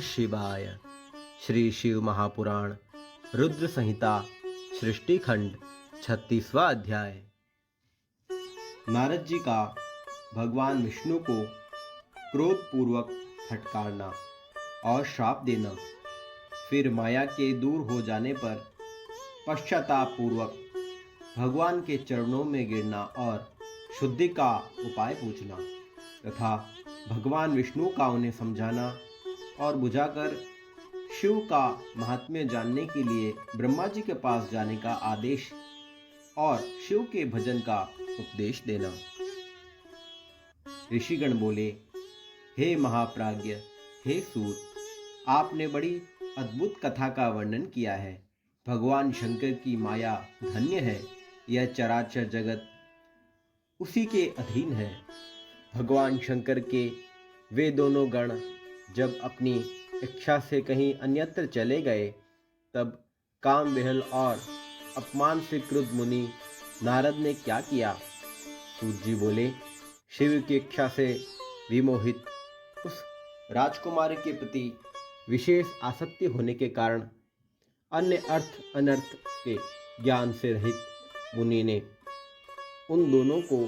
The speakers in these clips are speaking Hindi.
शिवाय। श्री शिव महापुराण रुद्र संहिता सृष्टि खंड 36वां अध्याय। नारद जी का भगवान विष्णु को क्रोध पूर्वक फटकारना और श्राप देना, फिर माया के दूर हो जाने पर पश्चाताप पूर्वक भगवान के चरणों में गिरना और शुद्धि का उपाय पूछना तथा भगवान विष्णु का उन्हें समझाना और बुझाकर शिव का महात्म्य जानने के लिए ब्रह्मा जी के पास जाने का आदेश और शिव के भजन का उपदेश देना। ऋषिगण बोले, हे महाप्राज्ञ, हे सूत, आपने बड़ी अद्भुत कथा का वर्णन किया है। भगवान शंकर की माया धन्य है। यह चराचर जगत उसी के अधीन है। भगवान शंकर के वे दोनों गण जब अपनी इच्छा से कहीं अन्यत्र चले गए, तब काम विहल और अपमान से क्रुद्ध मुनि नारद ने क्या किया? सूत जी बोले, शिव की इच्छा से विमोहित उस राजकुमारी के प्रति विशेष आसक्ति होने के कारण अन्य अर्थ अनर्थ के ज्ञान से रहित मुनि ने उन दोनों को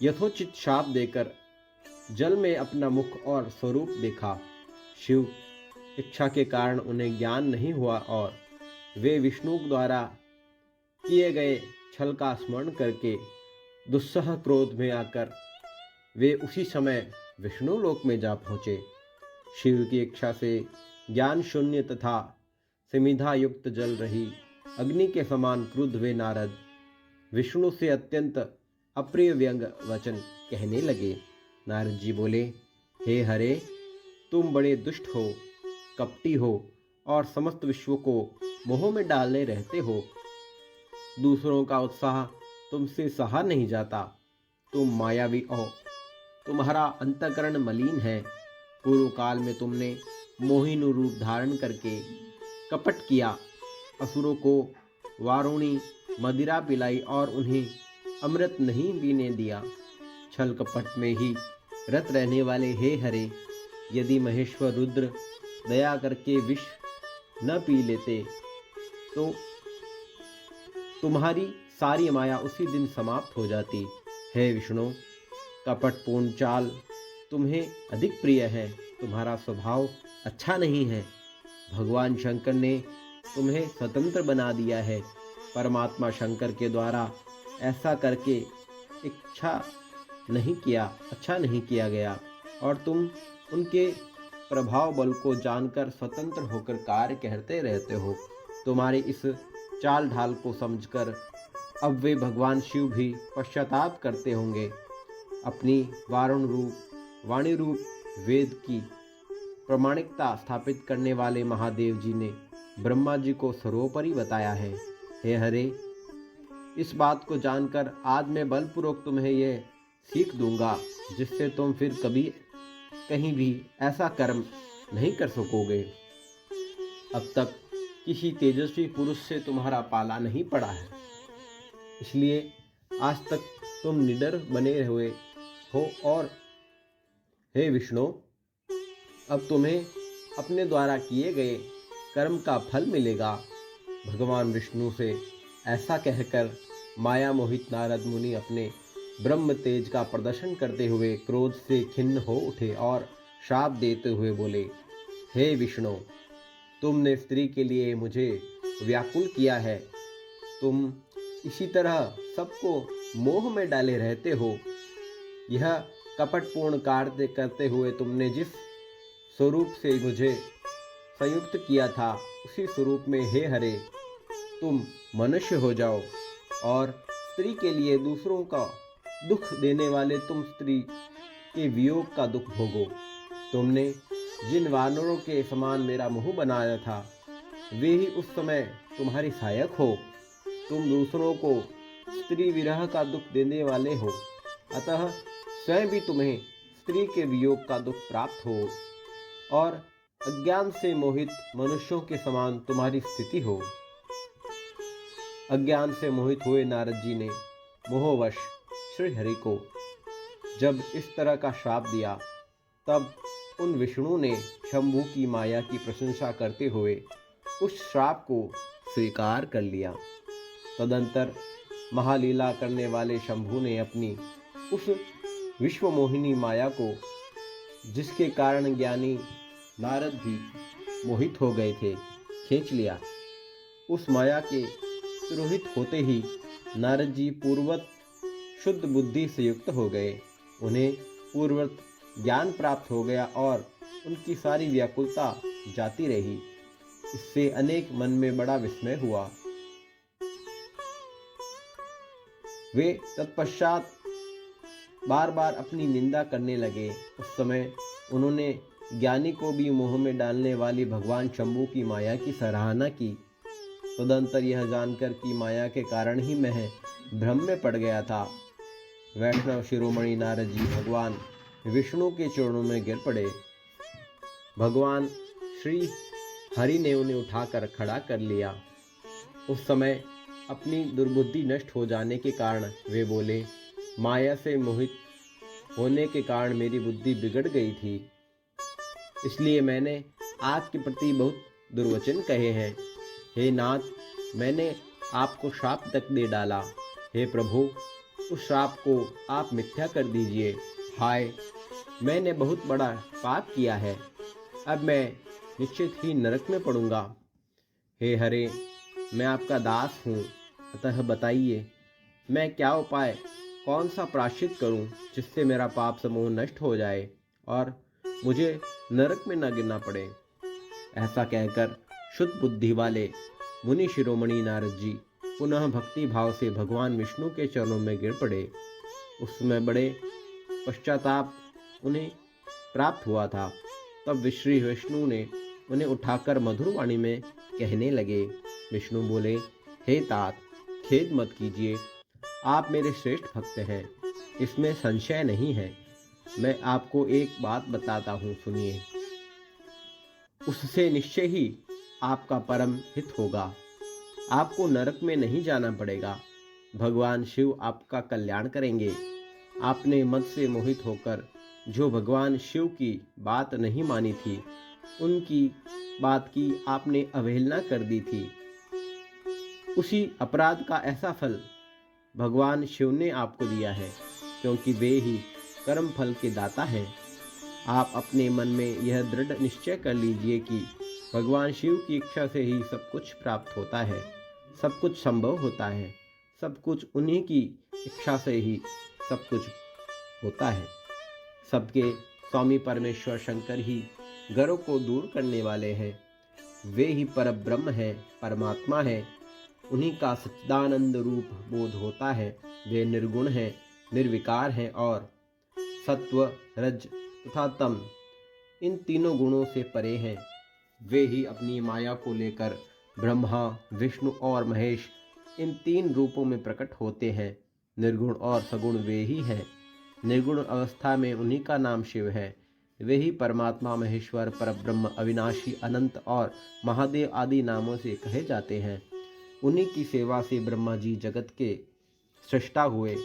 यथोचित शाप देकर जल में अपना मुख और स्वरूप देखा। शिव इच्छा के कारण उन्हें ज्ञान नहीं हुआ और वे विष्णु द्वारा किए गए छल का स्मरण करके दुस्सह क्रोध में आकर वे उसी समय विष्णु लोक में जा पहुँचे। शिव की इच्छा से ज्ञान शून्य तथा समिधा युक्त जल रही अग्नि के समान क्रुद्ध वे नारद विष्णु से अत्यंत अप्रिय व्यंग वचन कहने लगे। नारद जी बोले, हे हरे, तुम बड़े दुष्ट हो, कपटी हो और समस्त विश्व को मोह में डाले रहते हो। दूसरों का उत्साह तुमसे सहा नहीं जाता। तुम मायावी हो, तुम्हारा अंतःकरण मलिन है। पूर्व काल में तुमने मोहिनी रूप धारण करके कपट किया, असुरों को वारुणी मदिरा पिलाई और उन्हें अमृत नहीं पीने दिया। छल कपट में ही रत रहने वाले हे हरे, यदि महेश्वर रुद्र दया करके विष न पी लेते तो तुम्हारी सारी माया उसी दिन समाप्त हो जाती। हे विष्णु, कपटपूर्ण चाल तुम्हें अधिक प्रिय है। तुम्हारा स्वभाव अच्छा नहीं है। भगवान शंकर ने तुम्हें स्वतंत्र बना दिया है। परमात्मा शंकर के द्वारा ऐसा करके अच्छा नहीं किया गया और तुम उनके प्रभाव बल को जानकर स्वतंत्र होकर कार्य करते रहते हो। तुम्हारे इस चाल ढाल को समझकर अब वे भगवान शिव भी पश्चाताप करते होंगे। अपनी वारुण रूप वाणी रूप वेद की प्रामाणिकता स्थापित करने वाले महादेव जी ने ब्रह्मा जी को सर्वोपरि बताया है। हे हरे, इस बात को जानकर आज मैं बलपूर्वक तुम्हें यह सीख दूंगा, जिससे तुम फिर कभी कहीं भी ऐसा कर्म नहीं कर सकोगे। अब तक किसी तेजस्वी पुरुष से तुम्हारा पाला नहीं पड़ा है, इसलिए आज तक तुम निडर बने हुए हो। और हे विष्णु, अब तुम्हें अपने द्वारा किए गए कर्म का फल मिलेगा। भगवान विष्णु से ऐसा कहकर माया मोहित नारद मुनि अपने ब्रह्म तेज का प्रदर्शन करते हुए क्रोध से खिन्न हो उठे और शाप देते हुए बोले, हे विष्णु, तुमने स्त्री के लिए मुझे व्याकुल किया है। तुम इसी तरह सबको मोह में डाले रहते हो। यह कपटपूर्ण कार्य करते हुए तुमने जिस स्वरूप से मुझे संयुक्त किया था, उसी स्वरूप में हे हरे, तुम मनुष्य हो जाओ और स्त्री के लिए दूसरों का दुख देने वाले तुम स्त्री के वियोग का दुख भोगो। तुमने जिन वानरों के समान मेरा मुंह बनाया था, वे ही उस समय तुम्हारी सहायक हो। तुम दूसरों को स्त्री विरह का दुख देने वाले हो, अतः स्वयं भी तुम्हें स्त्री के वियोग का दुख प्राप्त हो और अज्ञान से मोहित मनुष्यों के समान तुम्हारी स्थिति हो। अज्ञान से मोहित हुए नारद जी ने मोहवश श्री हरि को जब इस तरह का श्राप दिया, तब उन विष्णु ने शंभु की माया की प्रशंसा करते हुए उस श्राप को स्वीकार कर लिया। तदंतर महालीला करने वाले शंभु ने अपनी उस विश्वमोहिनी माया को, जिसके कारण ज्ञानी नारद भी मोहित हो गए थे, खींच लिया। उस माया के तिरोहित होते ही नारद जी पूर्ववत शुद्ध बुद्धि से युक्त हो गए। उन्हें पूर्ववत ज्ञान प्राप्त हो गया और उनकी सारी व्याकुलता जाती रही। इससे अनेक मन में बड़ा विस्मय हुआ। वे तत्पश्चात बार बार अपनी निंदा करने लगे। उस समय उन्होंने ज्ञानी को भी मोह में डालने वाली भगवान शंभु की माया की सराहना की। तदंतर यह जानकर कि माया के कारण ही मैं भ्रम में पड़ गया था, वैष्णव शिरोमणि नारद जी भगवान विष्णु के चरणों में गिर पड़े। भगवान श्री हरि ने उन्हें उठाकर खड़ा कर लिया। उस समय अपनी दुर्बुद्धि नष्ट हो जाने के कारण वे बोले, माया से मोहित होने के कारण मेरी बुद्धि बिगड़ गई थी, इसलिए मैंने आपके प्रति बहुत दुर्वचन कहे हैं। हे नाथ, मैंने आपको श्राप तक दे डाला। हे प्रभु, उस श्राप को आप मिथ्या कर दीजिए। हाय, मैंने बहुत बड़ा पाप किया है, अब मैं निश्चित ही नरक में पड़ूंगा। हे हरे, मैं आपका दास हूँ, अतः बताइए मैं क्या उपाय, कौन सा प्रायश्चित करूं जिससे मेरा पाप समूह नष्ट हो जाए और मुझे नरक में न गिरना पड़े। ऐसा कहकर शुद्ध बुद्धि वाले मुनि शिरोमणि नारद जी पुनः भक्ति भाव से भगवान विष्णु के चरणों में गिर पड़े। उस समय बड़े पश्चाताप उन्हें प्राप्त हुआ था। तब श्री विष्णु ने उन्हें उठाकर मधुर वाणी में कहने लगे। विष्णु बोले, हे तात, खेद मत कीजिए, आप मेरे श्रेष्ठ भक्त हैं, इसमें संशय नहीं है। मैं आपको एक बात बताता हूँ, सुनिए। उससे निश्चय ही आपका परम हित होगा। आपको नरक में नहीं जाना पड़ेगा। भगवान शिव आपका कल्याण करेंगे। आपने मद से मोहित होकर जो भगवान शिव की बात नहीं मानी थी, उनकी बात की आपने अवहेलना कर दी थी, उसी अपराध का ऐसा फल भगवान शिव ने आपको दिया है, क्योंकि वे ही कर्म फल के दाता हैं। आप अपने मन में यह दृढ़ निश्चय कर लीजिए कि भगवान शिव की इच्छा से ही सब कुछ प्राप्त होता है, सब कुछ संभव होता है, सब कुछ उन्हीं की इच्छा से ही सब कुछ होता है। सबके स्वामी परमेश्वर शंकर ही गर्व को दूर करने वाले हैं। वे ही परब्रह्म हैं, परमात्मा है। उन्हीं का सच्चिदानंद रूप बोध होता है। वे निर्गुण हैं, निर्विकार हैं और सत्व, रज तथा तम, इन तीनों गुणों से परे हैं। वे ही अपनी माया को लेकर ब्रह्मा, विष्णु और महेश इन तीन रूपों में प्रकट होते हैं। निर्गुण और सगुण वे ही हैं। निर्गुण अवस्था में उन्हीं का नाम शिव है। वे ही परमात्मा, महेश्वर, परब्रह्म, अविनाशी, अनंत और महादेव आदि नामों से कहे जाते हैं। उन्हीं की सेवा से ब्रह्मा जी जगत के सृष्टा हुए।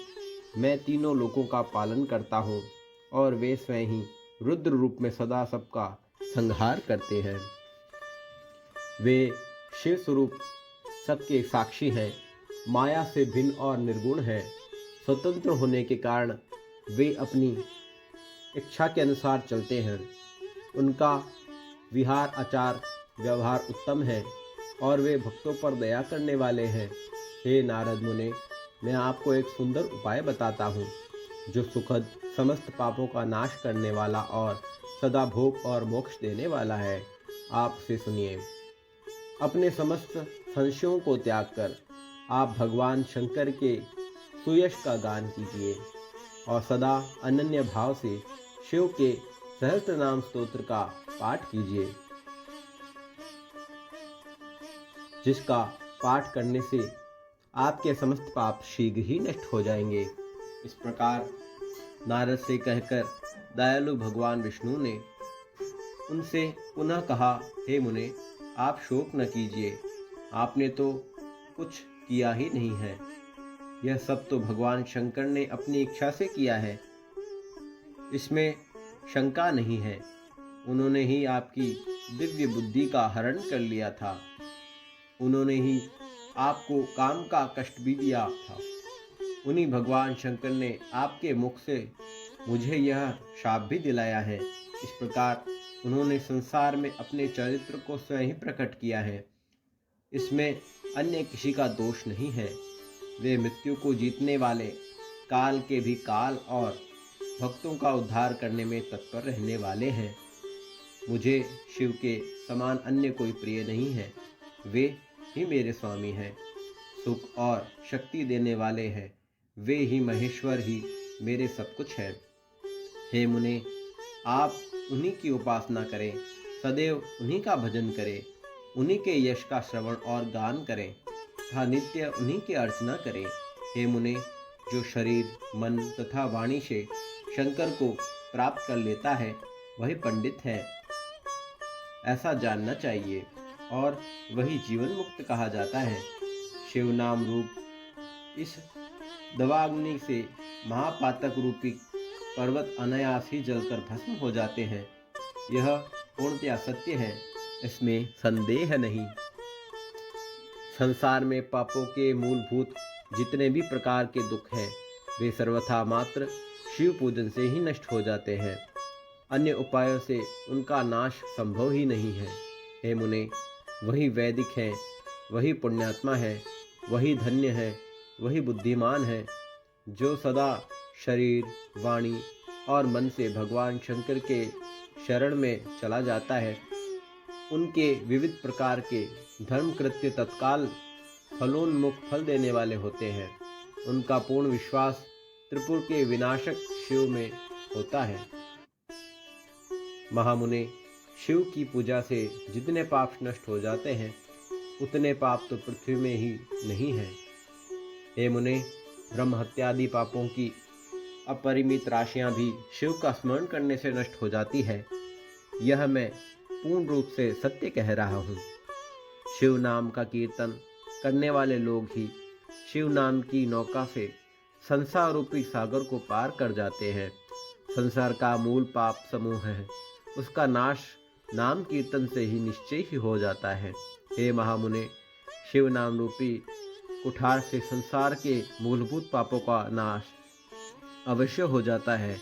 मैं तीनों लोकों का पालन करता हूँ और वे स्वयं ही रुद्र रूप में सदा सबका संहार करते हैं। वे शिव स्वरूप सबके साक्षी हैं, माया से भिन्न और निर्गुण हैं। स्वतंत्र होने के कारण वे अपनी इच्छा के अनुसार चलते हैं। उनका विहार, आचार, व्यवहार उत्तम है और वे भक्तों पर दया करने वाले हैं। हे नारद मुने, मैं आपको एक सुंदर उपाय बताता हूँ, जो सुखद, समस्त पापों का नाश करने वाला और सदा भोग और मोक्ष देने वाला है। आप उसे सुनिए। अपने समस्त संशयों को त्याग कर आप भगवान शंकर के सुयश का गान कीजिए और सदा अनन्य भाव से शिव के सहस्त्र नाम स्तोत्र का पाठ कीजिए, जिसका पाठ करने से आपके समस्त पाप शीघ्र ही नष्ट हो जाएंगे। इस प्रकार नारद से कहकर दयालु भगवान विष्णु ने उनसे पुनः कहा, हे मुने, आप शोक न कीजिए, आपने तो कुछ किया ही नहीं है। यह सब तो भगवान शंकर ने अपनी इच्छा से किया है, इसमें शंका नहीं है। उन्होंने ही आपकी दिव्य बुद्धि का हरण कर लिया था। उन्होंने ही आपको काम का कष्ट भी दिया था। उन्हीं भगवान शंकर ने आपके मुख से मुझे यह शाप भी दिलाया है। इस प्रकार उन्होंने संसार में अपने चरित्र को स्वयं ही प्रकट किया है। इसमें अन्य किसी का दोष नहीं है। वे मृत्यु को जीतने वाले, काल के भी काल और भक्तों का उद्धार करने में तत्पर रहने वाले हैं। मुझे शिव के समान अन्य कोई प्रिय नहीं है। वे ही मेरे स्वामी हैं, सुख और शक्ति देने वाले हैं। वे ही महेश्वर ही मेरे सब कुछ हैं। हे मुने, आप उन्हीं की उपासना करें, सदैव उन्हीं का भजन करें, उन्हीं के यश का श्रवण और गान करें तथा नित्य उन्हीं की अर्चना करें। हे मुने, जो शरीर, मन तथा वाणी से शंकर को प्राप्त कर लेता है वही पंडित है, ऐसा जानना चाहिए, और वही जीवन मुक्त कहा जाता है। शिव नाम रूप इस दवाग्नि से महापातक रूपी पर्वत अनायास ही जलकर भस्म हो जाते हैं। यह पूर्णतया सत्य है, इसमें संदेह नहीं। संसार में पापों के मूलभूत जितने भी प्रकार के दुख हैं, वे सर्वथा मात्र शिव पूजन से ही नष्ट हो जाते हैं। अन्य उपायों से उनका नाश संभव ही नहीं है। हे मुने, वही वैदिक है, वही पुण्यात्मा है, वही धन्य है, वही बुद्धिमान है, जो सदा शरीर, वाणी और मन से भगवान शंकर के शरण में चला जाता है। उनके विविध प्रकार के धर्म कृत्य तत्काल फलोन्मुख फल देने वाले होते हैं। उनका पूर्ण विश्वास त्रिपुर के विनाशक शिव में होता है। महामुने, शिव की पूजा से जितने पाप नष्ट हो जाते हैं, उतने पाप तो पृथ्वी में ही नहीं है। हे मुने, ब्रह्म हत्यादि पापों की अपरिमित राशियां भी शिव का स्मरण करने से नष्ट हो जाती है। यह मैं पूर्ण रूप से सत्य कह रहा हूँ। शिव नाम का कीर्तन करने वाले लोग ही शिव नाम की नौका से संसार रूपी सागर को पार कर जाते हैं। संसार का मूल पाप समूह है, उसका नाश नाम कीर्तन से ही निश्चय ही हो जाता है। हे महामुने, शिव नाम रूपी कुठार से संसार के मूलभूत पापों का नाश अवश्य हो जाता है।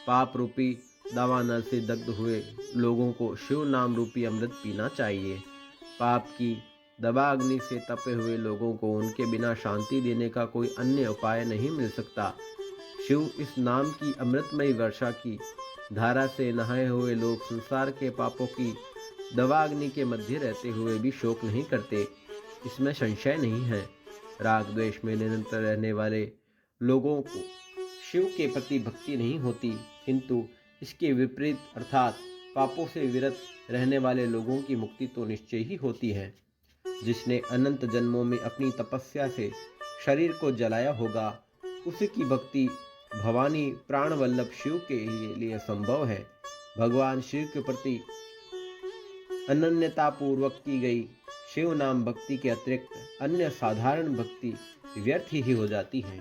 पाप रूपी दावानल से दग्ध हुए लोगों को शिव नाम रूपी अमृत पीना चाहिए। पाप की दवाग्नि से तपे हुए लोगों को उनके बिना शांति देने का कोई अन्य उपाय नहीं मिल सकता। शिव इस नाम की अमृतमयी वर्षा की धारा से नहाए हुए लोग संसार के पापों की दवाग्नि के मध्य रहते हुए भी शोक नहीं करते, इसमें संशय नहीं है। राग द्वेष में निरंतर रहने वाले लोगों को शिव के प्रति भक्ति नहीं होती, किंतु इसके विपरीत अर्थात पापों से विरत रहने वाले लोगों की मुक्ति तो निश्चय ही होती है। जिसने अनंत जन्मों में अपनी तपस्या से शरीर को जलाया होगा, उसी की भक्ति भवानी प्राण वल्लभ शिव के लिए संभव है। भगवान शिव के प्रति अनन्यता पूर्वक की गई शिव नाम भक्ति के अतिरिक्त अन्य साधारण भक्ति व्यर्थ ही हो जाती है।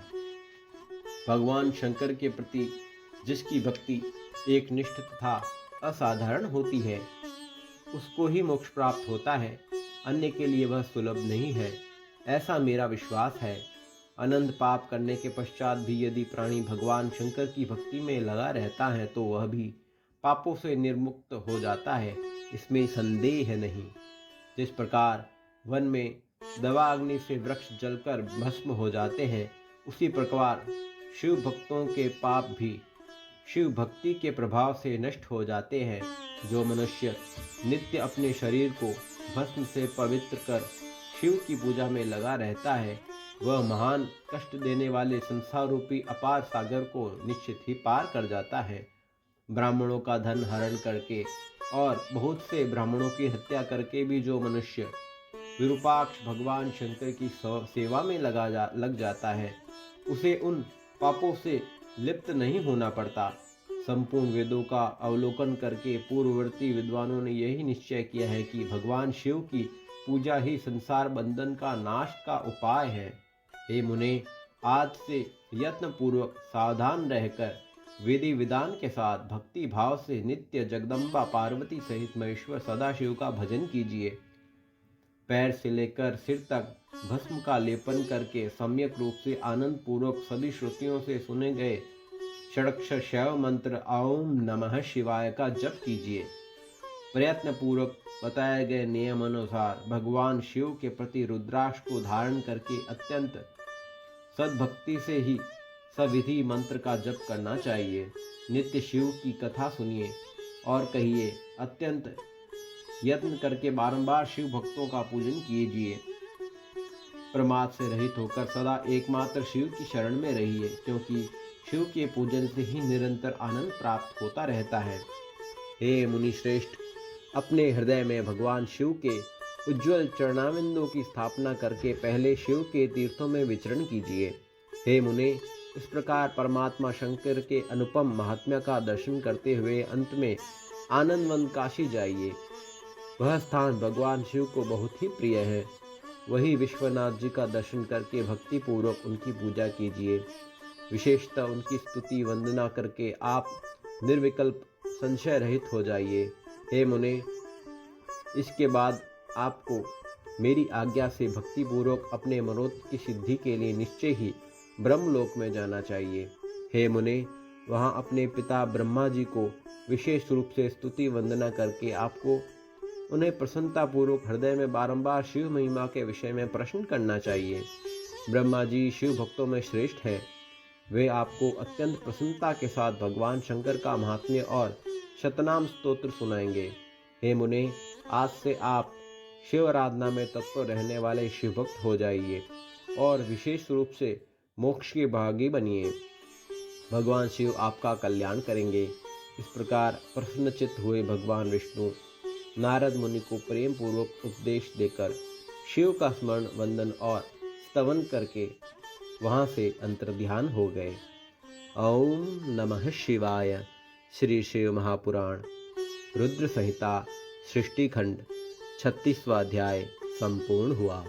भगवान शंकर के प्रति जिसकी भक्ति एक निष्ठ तथा असाधारण होती है, उसको ही मोक्ष प्राप्त होता है, अन्य के लिए वह सुलभ नहीं है, ऐसा मेरा विश्वास है। अनंत पाप करने के पश्चात भी यदि प्राणी भगवान शंकर की भक्ति में लगा रहता है तो वह भी पापों से निर्मुक्त हो जाता है, इसमें संदेह नहीं। जिस प्रकार वन में दवाग्नि से वृक्ष जलकर भस्म हो जाते हैं, उसी प्रकार शिव भक्तों के पाप भी शिव भक्ति के प्रभाव से नष्ट हो जाते हैं। जो मनुष्य नित्य अपने शरीर को भस्म से पवित्र कर शिव की पूजा में लगा रहता है, वह महान कष्ट देने वाले संसार रूपी अपार सागर को निश्चित ही पार कर जाता है। ब्राह्मणों का धन हरण करके और बहुत से ब्राह्मणों की हत्या करके भी जो मनुष्य विरूपाक्ष भगवान शंकर की सेवा में लग जाता है, उसे उन पापों से लिप्त नहीं होना पड़ता। संपूर्ण वेदों का अवलोकन करके पूर्ववर्ती विद्वानों ने यही निश्चय किया है कि भगवान शिव की पूजा ही संसार बंधन का नाश का उपाय है। हे मुने, आज से यत्न पूर्वक सावधान रहकर विधि विधान के साथ भक्ति भाव से नित्य जगदम्बा पार्वती सहित महेश्वर सदाशिव का भजन कीजिए। पैर से लेकर सिर तक भस्म का लेपन करके सम्यक रूप से आनंद पूर्वक सभी श्रुतियों से सुने गए षडक्षर शैव मंत्र ओम नमः शिवाय का जप कीजिए। प्रयत्न पूर्वक बताए गए नियम अनुसार भगवान शिव के प्रति रुद्राक्ष को धारण करके अत्यंत सद्भक्ति से ही सविधि मंत्र का जप करना चाहिए। नित्य शिव की कथा सुनिए और कहिए। अत्यंत यत्न करके बारंबार शिव भक्तों का पूजन कीजिए। प्रमाद से रहित होकर सदा एकमात्र शिव की शरण में रहिए, क्योंकि शिव के पूजन से ही निरंतर आनंद प्राप्त होता रहता है। हे मुनि श्रेष्ठ, अपने हृदय में भगवान शिव के उज्ज्वल चरणाविंदों की स्थापना करके पहले शिव के तीर्थों में विचरण कीजिए। हे मुने, इस प्रकार परमात्मा शंकर के अनुपम महात्म्य का दर्शन करते हुए अंत में आनंदवन काशी जाइए। वह स्थान भगवान शिव को बहुत ही प्रिय है। वही विश्वनाथ जी का दर्शन करके भक्ति पूर्वक उनकी पूजा कीजिए। विशेषतः उनकी स्तुति वंदना करके आप निर्विकल्प संशय रहित हो जाइए। हे मुने, इसके बाद आपको मेरी आज्ञा से भक्ति पूर्वक अपने मनोरथ की सिद्धि के लिए निश्चय ही ब्रह्मलोक में जाना चाहिए। हे मुने, वहाँ अपने पिता ब्रह्मा जी को विशेष रूप से स्तुति वंदना करके आपको उन्हें प्रसन्नता पूर्वक हृदय में बारंबार शिव महिमा के विषय में प्रश्न करना चाहिए। ब्रह्मा जी शिव भक्तों में श्रेष्ठ हैं। वे आपको अत्यंत प्रसन्नता के साथ भगवान शंकर का महात्म्य और शतनाम स्तोत्र सुनाएंगे। हे मुने, आज से आप शिव आराधना में तत्पर रहने वाले शिव भक्त हो जाइए और विशेष रूप से मोक्ष के भागी बनिए। भगवान शिव आपका कल्याण करेंगे। इस प्रकार प्रसन्नचित्त हुए भगवान विष्णु नारद मुनि को प्रेम पूर्वक उपदेश देकर शिव का स्मरण वंदन और स्तवन करके वहां से अंतर्ध्यान हो गए। ओम नमः शिवाय। श्री शिव महापुराण रुद्र संहिता सृष्टि खंड 36वां अध्याय संपूर्ण हुआ।